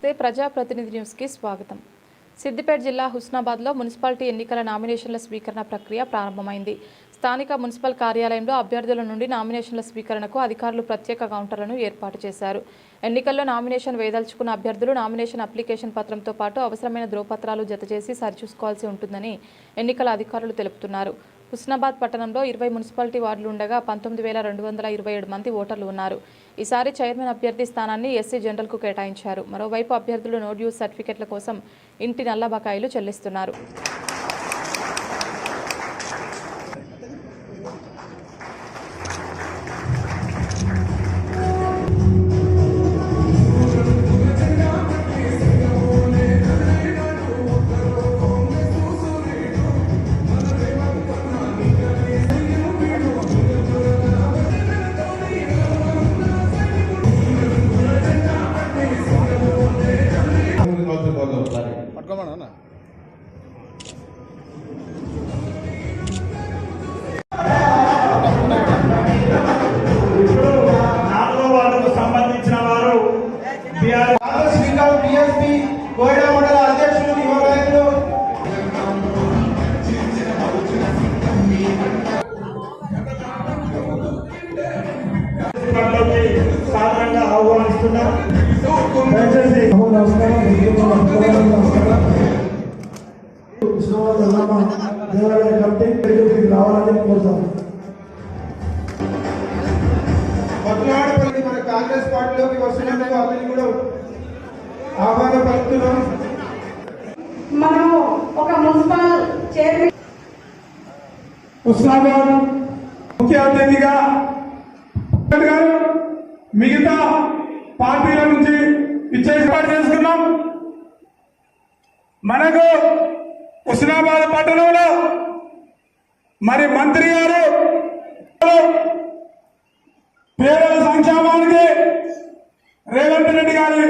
నమస్తే ప్రజాప్రతినిధి న్యూస్కి స్వాగతం. సిద్దిపేట జిల్లా హుస్నాబాద్లో మున్సిపాలిటీ ఎన్నికల నామినేషన్ల స్వీకరణ ప్రక్రియ ప్రారంభమైంది. స్థానిక మున్సిపల్ కార్యాలయంలో అభ్యర్థుల నుండి నామినేషన్ల స్వీకరణకు అధికారులు ప్రత్యేక కౌంటర్లను ఏర్పాటు చేశారు. ఎన్నికల్లో నామినేషన్ వేయదలుచుకున్న అభ్యర్థులు నామినేషన్ అప్లికేషన్ పత్రంతో పాటు అవసరమైన ధ్రువపత్రాలు జతచేసి సరిచూసుకోవాల్సి ఉంటుందని ఎన్నికల అధికారులు తెలుపుతున్నారు. హుస్నాబాద్ పట్టణంలో 20 మున్సిపాలిటీ వార్డులు ఉండగా 19,227 మంది ఓటర్లు ఉన్నారు. ఈసారి చైర్మన్ అభ్యర్థి స్థానాన్ని ఎస్సీ జనరల్కు కేటాయించారు. మరోవైపు అభ్యర్థులు నో డ్యూస్ సర్టిఫికెట్ల కోసం ఇంటి నల్ల బకాయిలు చెల్లిస్తున్నారు. సాధారణంగా ఆహ్వానిస్తున్నాం. దేవాలయ కమిటీ రావాలని కోరుతాం. మన కాంగ్రెస్ పార్టీలోకి వస్తున్నందుకు అతని కూడా ఆహ్వానం పలుకుతున్నాం. మనం ఒక మున్సిపల్ చైర్మన్ హుస్నాబాద్ ముఖ్య అతిథిగా గారు మిగతా పార్టీల నుంచి ఏర్పాటు చేసుకున్నాం. మనకు హుస్నాబాద్ పట్టణంలో మరి మంత్రి గారు పేదల సంక్షేమానికి రేవంత్ రెడ్డి గారి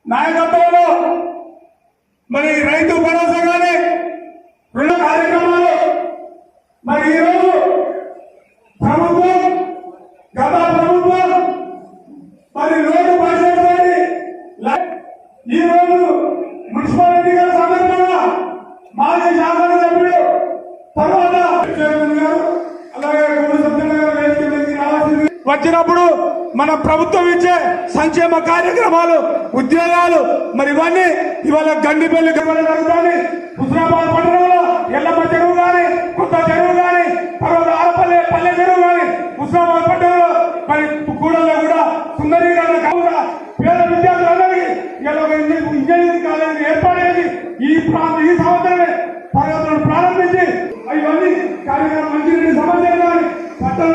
నాయకత్వంలో మరి రైతు భరోసా కానీ రుణ కార్యక్రమాలు మరి ఈరోజు ప్రభుత్వం గత ప్రభుత్వం మరి రోడ్డు పరిశీలన ఈ రోజు మున్సిపల్ ఎన్నికల సందర్భంగా మాజీ శాసనసభ్యుడు తర్వాత చైర్మన్ గారు అలాగే వచ్చినప్పుడు మన ప్రభుత్వం ఇచ్చే సంక్షేమ కార్యక్రమాలు ఉద్యోగాలు మరి ఇవన్నీ ఇవాళ గండిపల్లి జరుగుతుంది. హుస్నాబాద్ పట్టణంలో ఎల్లమ్మ చెరువు కానీ కొత్త చెరువు కానీ తర్వాత ఆరపల్లె పల్లె చెరువు కానీ హుస్నాబాద్ పట్టణంలో మరి కూడల్లో కూడా సుందరీకరణ కాకుండా పేద విద్యార్థులందరికీ ఇంజనీరింగ్ కాలేజీ ఏర్పాటు చేసి ఈ సంవత్సరమే తరగతులను ప్రారంభించి ఇవన్నీ కార్యక్రమం మంచినీటి సమస్యలు కానీ పట్టణ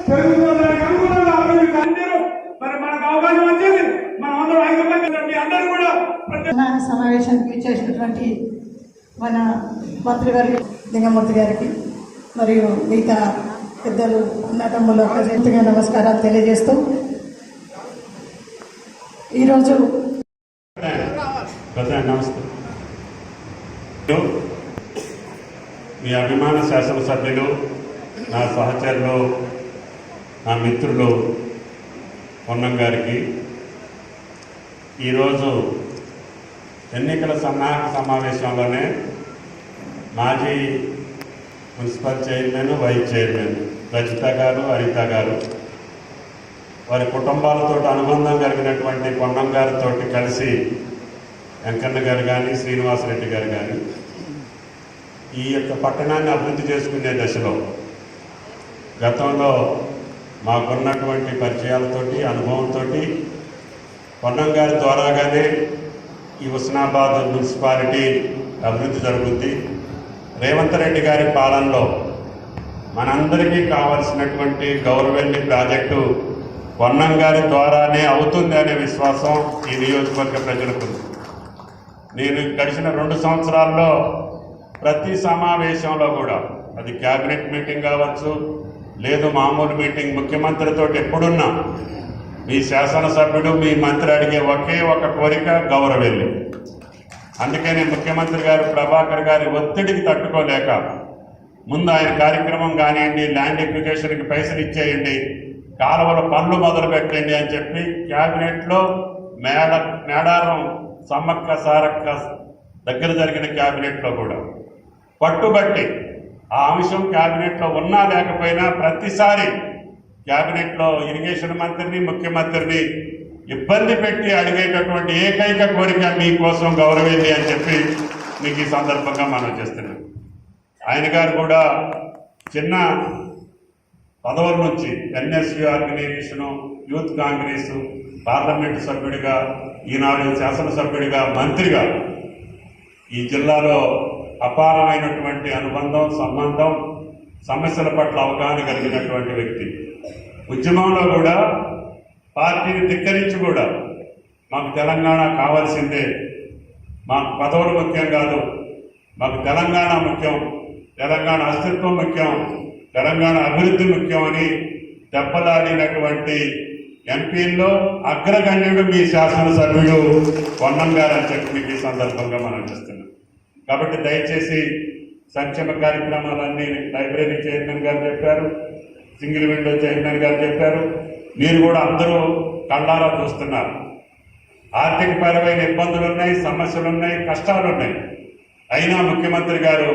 పెరుగుతున్నదానికి అనుగుణంగా అభివృద్ధి అందిరు. మరి మనకు అవకాశం వచ్చింది. మనం అందరూ ఐక్యమత్యం అందరూ కూడా సమావేశానికి చేసినటువంటి మన మంత్రి గారికి లింగమూర్తి గారికి మరియు మిగతా పెద్దలు అన్నదమ్ములు ప్రజెంట్గా నమస్కారాలు తెలియజేస్తూ ఈరోజు నమస్తే మీ అభిమాన శాసనసభ్యులు నా సహచరులు నా మిత్రులు పొన్నం గారికి ఈరోజు ఎన్నికల సన్నాహక సమావేశంలోనే మాజీ municipal chairman vice chairman Rajitha గారు హరిత గారు వారి కుటుంబాలతో అనుబంధం కలిగినటువంటి పొన్నం గారితో కలిసి వెంకన్న గారు కానీ శ్రీనివాసరెడ్డి గారు కానీ ఈ యొక్క పట్టణాన్ని అభివృద్ధి చేసుకునే దశలో గతంలో మాకున్నటువంటి పరిచయాలతోటి అనుభవంతో పొన్నం గారి ద్వారాగానే ఈ హుస్నాబాద్ మున్సిపాలిటీ అభివృద్ధి జరుగుద్ది. రేవంత్ రెడ్డి గారి పాలనలో మనందరికీ కావలసినటువంటి గౌరవెల్లి ప్రాజెక్టు పొన్నం గారి ద్వారానే అవుతుంది అనే విశ్వాసం ఈ నియోజకవర్గ ప్రజలకు. నేను గడిచిన 2 సంవత్సరాల్లో ప్రతి సమావేశంలో కూడా అది క్యాబినెట్ మీటింగ్ కావచ్చు లేదు మామూలు మీటింగ్ ముఖ్యమంత్రితో ఎప్పుడున్నా మీ శాసనసభ్యుడు మీ మంత్రి అడిగే ఒకే ఒక కోరిక గౌరవెల్లి. అందుకనే ముఖ్యమంత్రి గారు ప్రభాకర్ గారి ఒత్తిడికి తట్టుకోలేక ముందు ఆయన కార్యక్రమం కానివ్వండి, ల్యాండ్ ఎక్విజిషన్కి పైసలు ఇచ్చేయండి, కాలువల పనులు మొదలు పెట్టండి అని చెప్పి క్యాబినెట్లో మేడారం సమ్మక్క సారక్క దగ్గర జరిగిన క్యాబినెట్లో కూడా పట్టుబట్టి ఆ అంశం క్యాబినెట్లో ఉన్నా లేకపోయినా ప్రతిసారి క్యాబినెట్లో ఇరిగేషన్ మంత్రిని ముఖ్యమంత్రిని ఇబ్బంది పెట్టి అడిగేటటువంటి ఏకైక కోరిక మీకోసం గౌరవేది అని చెప్పి మీకు ఈ సందర్భంగా మనం చేస్తున్నాం. ఆయన గారు కూడా చిన్న పదవుల నుంచి NSU organisation, youth Congress, parliament సభ్యుడిగా, ఈనాడు శాసనసభ్యుడిగా, మంత్రిగా ఈ జిల్లాలో అపారమైనటువంటి అనుబంధం, సంబంధం, సమస్యల పట్ల అవగాహన కలిగినటువంటి వ్యక్తి. ఉద్యమంలో కూడా పార్టీని ధిక్కరించి కూడా మాకు తెలంగాణ కావాల్సిందే, మాకు పదవులు ముఖ్యం కాదు, మాకు తెలంగాణ ముఖ్యం, తెలంగాణ అస్తిత్వం ముఖ్యం, తెలంగాణ అభివృద్ధి ముఖ్యం అని దెబ్బలాడినటువంటి ఎంపీల్లో అగ్రగణ్యుడు మీ శాసనసభ్యుడు పొన్నం గారు అని చెప్పి మీకు ఈ సందర్భంగా మనం చేస్తున్నాం. కాబట్టి దయచేసి సంక్షేమ కార్యక్రమాలన్నీ లైబ్రరీ చైర్మన్ గారు చెప్పారు, సింగిల్ విండో చైర్మన్ గారు చెప్పారు, మీరు కూడా అందరూ కళ్ళారా చూస్తున్నారు. ఆర్థికపరమైన ఇబ్బందులు ఉన్నాయి, సమస్యలు ఉన్నాయి, కష్టాలు ఉన్నాయి. అయినా ముఖ్యమంత్రి గారు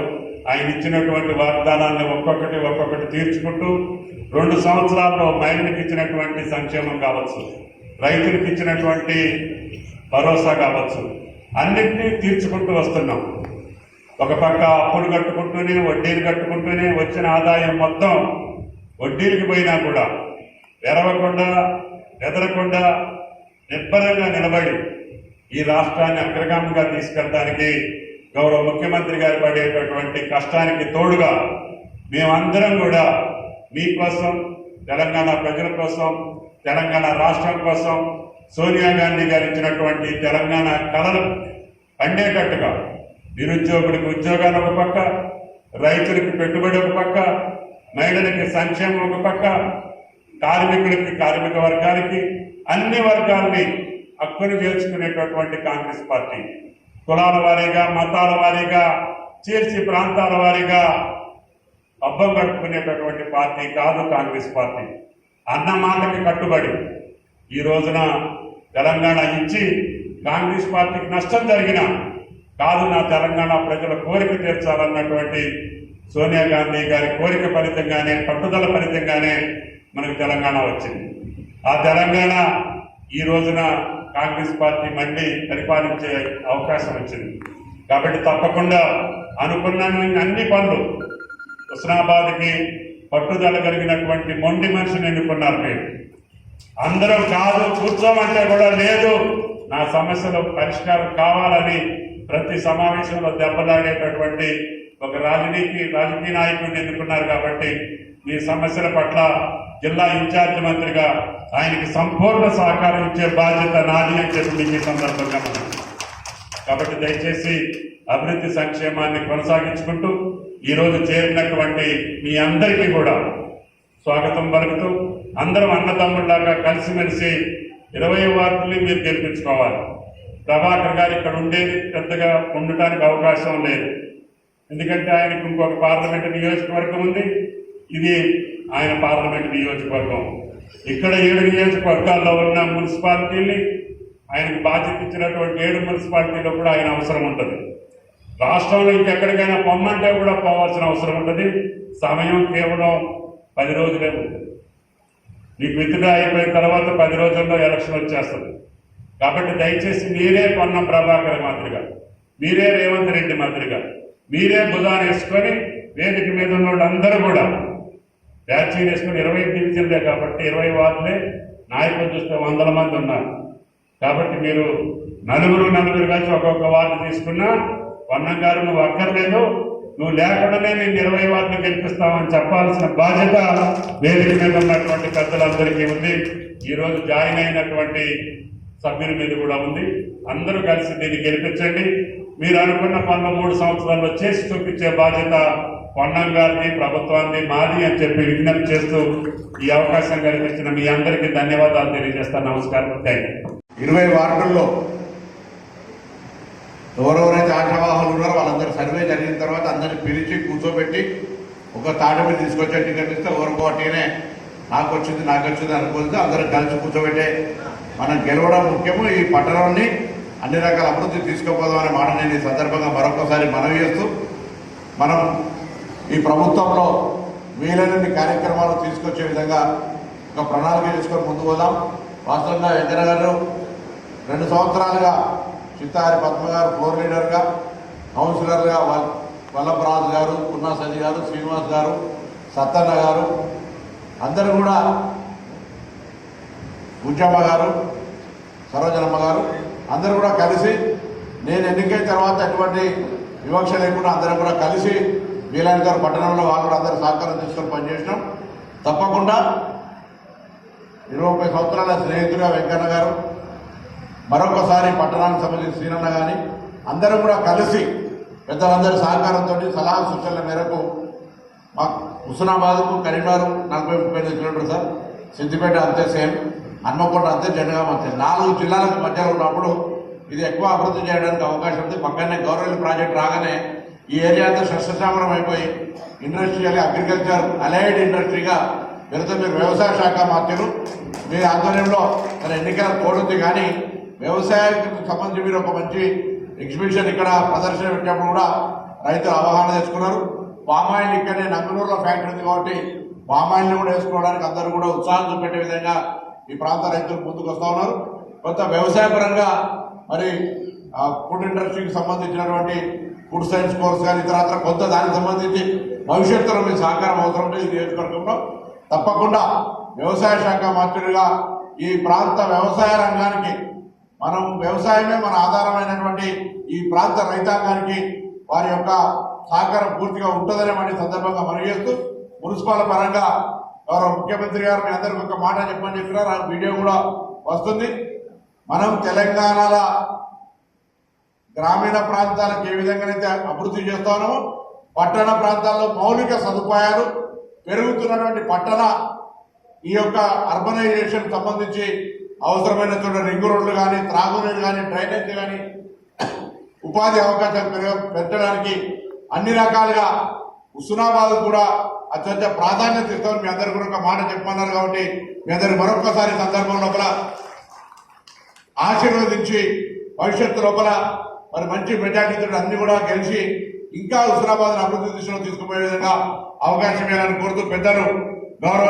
ఆయన ఇచ్చినటువంటి వాగ్దానాన్ని ఒక్కొక్కటి తీర్చుకుంటూ 2 సంవత్సరాల్లో మహిళలకు ఇచ్చినటువంటి సంక్షేమం కావచ్చు, రైతులకు ఇచ్చినటువంటి భరోసా కావచ్చు, అన్నింటినీ తీర్చుకుంటూ వస్తున్నాం. ఒక పక్క అప్పులు కట్టుకుంటూనే, వడ్డీలు కట్టుకుంటూనే వచ్చిన ఆదాయం మొత్తం వడ్డీలకు పోయినా కూడా ఎరవకుండా, ఎదరకుండా నిర్భరంగా నిలబడి ఈ రాష్ట్రాన్ని అగ్రగామిగా తీసుకెళ్ళడానికి గౌరవ ముఖ్యమంత్రి గారు పడేటటువంటి కష్టానికి తోడుగా మేమందరం కూడా మీకోసం, తెలంగాణ ప్రజల కోసం, తెలంగాణ రాష్ట్రం కోసం సోనియా గాంధీ గారు ఇచ్చినటువంటి తెలంగాణ కళలు పండేటట్టుగా నిరుద్యోగులకు ఉద్యోగాలు ఒక పక్క, రైతులకు పెట్టుబడి ఒక పక్క, మహిళలకి సంక్షేమం ఒక పక్క, కార్మికులకి, కార్మిక వర్గానికి, అన్ని వర్గాల్ని హక్కును చేర్చుకునేటటువంటి కాంగ్రెస్ పార్టీ కులాల వారీగా, మతాల వారీగా, చేర్చి ప్రాంతాల వారీగా అబ్బం కట్టుకునేటటువంటి పార్టీ కాదు కాంగ్రెస్ పార్టీ. అన్న మాటకి కట్టుబడి ఈ రోజున తెలంగాణ ఇచ్చి కాంగ్రెస్ పార్టీకి నష్టం జరిగిన కాదు, నా తెలంగాణ ప్రజల కోరిక తీర్చాలన్నటువంటి సోనియా గాంధీ గారి కోరిక ఫలితంగానే, పట్టుదల ఫలితంగానే మనకు తెలంగాణ వచ్చింది. ఆ తెలంగాణ ఈ రోజున కాంగ్రెస్ పార్టీ మళ్ళీ పరిపాలించే అవకాశం వచ్చింది. కాబట్టి తప్పకుండా అనుకున్న అన్ని పనులు, హుస్నాబాద్కి పట్టుదల కలిగినటువంటి మొండి మనిషిని ఎన్నుకున్నారు. మీరు అందరం కాదు, కూర్చోమంటే కూడా లేదు, నా సమస్యలు పరిష్కారం కావాలని ప్రతి సమావేశంలో దెబ్బలాడేటటువంటి ఒక రాజకీయ నాయకుడిని ఎన్నుకున్నారు. కాబట్టి మీ సమస్యల పట్ల జిల్లా ఇన్ఛార్జ్ మంత్రిగా ఆయనకి సంపూర్ణ సహకారం ఇచ్చే బాధ్యత నాది అని చెప్పి మీకు ఈ సందర్భంగా మనం. కాబట్టి దయచేసి అభివృద్ధి సంక్షేమాన్ని కొనసాగించుకుంటూ ఈరోజు చేరినటువంటి మీ అందరికీ కూడా స్వాగతం పలుకుతూ అందరం అన్నదమ్ముళ్లాగా కలిసిమెలిసి 20 వార్డుల్ని మీరు గెలిపించుకోవాలి. ప్రభాకర్ గారు ఇక్కడ ఉండేది పెద్దగా ఉండటానికి అవకాశం లేదు, ఎందుకంటే ఆయనకు ఇంకొక పార్లమెంటు నియోజకవర్గం ఉంది, ఇది ఆయన పార్లమెంటు నియోజకవర్గం. ఇక్కడ 7 నియోజకవర్గాల్లో ఉన్న మున్సిపాలిటీని ఆయనకు బాధ్యత ఇచ్చినటువంటి 7 మున్సిపాలిటీలో కూడా ఆయన అవసరం ఉంటుంది. రాష్ట్రంలో ఇంకెక్కడికైనా పొమ్మంటే కూడా పోవాల్సిన అవసరం ఉంటుంది. సమయం కేవలం 10 రోజులే ఉంది. మీకు విత్డ్రా అయిపోయిన తర్వాత 10 రోజుల్లో ఎలక్షన్ వచ్చేస్తుంది. కాబట్టి దయచేసి మీరే పొన్నం ప్రభాకర్ మాదిరిగా, మీరే రేవంత్ రెడ్డి మాదిరిగా, మీరే భుజాన్ని వేసుకొని వేదిక మీద ఉన్న వాళ్ళందరూ కూడా వ్యాక్సిన్ వేసుకుని 20 డివిజన్లే కాబట్టి 20 వార్డులే, నాయకులు చూస్తే 100 మంది ఉన్నారు. కాబట్టి మీరు నలుగురు కలిసి ఒక్కొక్క వార్డు తీసుకున్నా, పొన్నం గారు నువ్వు అక్కర్లేదు, నువ్వు లేకుండానే నేను 20 వార్డులు గెలిపిస్తామని చెప్పాల్సిన బాధ్యత వేదిక మీద ఉన్నటువంటి పెద్దలందరికీ ఉంది. ఈరోజు జాయిన్ అయినటువంటి సభ్యుల మీద కూడా ఉంది. అందరూ కలిసి దీన్ని గెలిపించండి. మీరు అనుకున్న పనులు 3 సంవత్సరాల్లో చేసి చూపించే బాధ్యత పొన్నం గారిని, ప్రభుత్వాన్ని, మాది అని చెప్పి విజ్ఞప్తి చేస్తూ ఈ అవకాశం కల్పించిన మీ అందరికీ ధన్యవాదాలు తెలియజేస్తాను. నమస్కారం. Thank you. 20 వార్డుల్లో ఎవరెవరైతే ఆశావాహులు ఉన్నారో వాళ్ళందరూ సర్వే జరిగిన తర్వాత అందరిని పిలిచి కూర్చోబెట్టి ఒక తాట మీద తీసుకొచ్చే టికెట్ ఇస్తే ఎవరికో అటేనే నాకు వచ్చింది అనుకుంటే అందరూ కలిసి కూర్చోబెట్టే మనం గెలవడం ముఖ్యము. ఈ పట్టణాన్ని అన్ని రకాల అభివృద్ధి తీసుకుపోదామనే మాట నేను ఈ సందర్భంగా మరొకసారి మనవి చేస్తూ, మనం ఈ ప్రభుత్వంలో వీలైనన్ని కార్యక్రమాలు తీసుకొచ్చే విధంగా ఒక ప్రణాళిక చేసుకొని ముందుకు పోదాం. వాస్తవంగా వెంకన్న గారు 2 సంవత్సరాలుగా చిత్తారి పద్మ గారు ఫ్లోర్ లీడర్గా, కౌన్సిలర్గా వల్లభరాజు గారు, పున్నా సజి గారు, శ్రీనివాస్ గారు, సత్తన్న గారు, అందరూ కూడా గుజ్జమ్మ గారు, సరోజనమ్మ గారు అందరూ కూడా కలిసి, నేను ఎన్నికైన తర్వాత ఎటువంటి వివక్ష లేకుండా అందరం కూడా కలిసి వీలైన గారు పట్టణంలో వాళ్ళు కూడా అందరూ సహకారం తీసుకొని పనిచేసినాం. తప్పకుండా 20 సంవత్సరాల స్నేహితుడిగా వెంకన్న గారు, మరొకసారి పట్టణానికి సంబంధించిన శ్రీనన్న కానీ అందరూ కూడా కలిసి పెద్దలందరి సహకారంతో సలహా సూచనల మేరకు మా హుస్నాబాద్కు కరీంనగర్ 40-35 కిలోమీటర్లు సార్, సిద్దిపేట అంతే సేమ్, హన్మకొండ అంతే, జనగాం అంతే, 4 జిల్లాలకు మధ్యలో ఉన్నప్పుడు ఇది ఎక్కువ అభివృద్ధి చేయడానికి అవకాశం ఉంది. పక్కనే గవర్నమెంట్ ప్రాజెక్ట్ రాగానే ఈ ఏరియా అంతా సస్యశ్యామలం అయిపోయి ఇండస్ట్రియల్ అగ్రికల్చర్ అలైడ్ ఇండస్ట్రీగా వెళితే మీరు వ్యవసాయ శాఖ మంత్రులు మీ ఆధ్వర్యంలో మన ఎన్నికల కోడ్ ఉంది. కానీ వ్యవసాయానికి సంబంధించి మీరు ఒక మంచి ఎగ్జిబిషన్ ఇక్కడ ప్రదర్శన పెట్టినప్పుడు కూడా రైతులు అవగాహన తెచ్చుకున్నారు. పామాయిల్ ఇక్కడనే నంగనూరులో ఫ్యాక్టరీ ఉంది కాబట్టి పామాయిల్ని కూడా వేసుకోవడానికి అందరూ కూడా ఉత్సాహం చూపెట్టే విధంగా ఈ ప్రాంత రైతులు ముందుకు వస్తూ ఉన్నారు. కొంత వ్యవసాయ పరంగా మరి ఫుడ్ ఇండస్ట్రీకి సంబంధించినటువంటి ఫుడ్ సైన్స్ కోర్స్ కానీ ఇతరత్ర కొంత దానికి సంబంధించి భవిష్యత్తులో మీ సహకారం అవసరం ఉంటుంది. ఈ నియోజకవర్గంలో తప్పకుండా వ్యవసాయ శాఖ మంత్రులుగా ఈ ప్రాంత వ్యవసాయ రంగానికి, మనం వ్యవసాయమే మన ఆధారమైనటువంటి ఈ ప్రాంత రైతాంగానికి వారి యొక్క సహకారం పూర్తిగా ఉంటుందనే మాట సందర్భంగా మనవి చేస్తూ, మున్సిపల్ పరంగా గౌరవ ముఖ్యమంత్రి గారు మీ అందరికీ ఒక మాట చెప్పని చెప్పినారు. ఆ వీడియో కూడా వస్తుంది. మనం తెలంగాణలో గ్రామీణ ప్రాంతాలకు ఏ విధంగానైతే అభివృద్ధి చేస్తామో, పట్టణ ప్రాంతాల్లో మౌలిక సదుపాయాలు పెరుగుతున్నటువంటి పట్టణ ఈ యొక్క అర్బనైజేషన్ సంబంధించి అవసరమైన చోట రింగ్ రోడ్లు కానీ, త్రాగునీరు కానీ, డ్రైనేజ్ కానీ, ఉపాధి అవకాశాలు పెంచడానికి అన్ని రకాలుగా హుస్నాబాద్ కూడా అత్యంత ప్రాధాన్యత ఇస్తామని మీ అందరూ కూడా ఒక మాట చెప్పమన్నారు. కాబట్టి మీ అందరూ మరొకసారి సందర్భం లోపల ఆశీర్వదించి భవిష్యత్తు లోపల మరి మంచి మెజార్టీతో అన్ని కూడా గెలిచి ఇంకా హుస్నాబాద్ అభివృద్ధి దిశలో తీసుకుపోయే విధంగా అవకాశం ఇవ్వాలని కోరుతూ పెద్దలు గౌరవ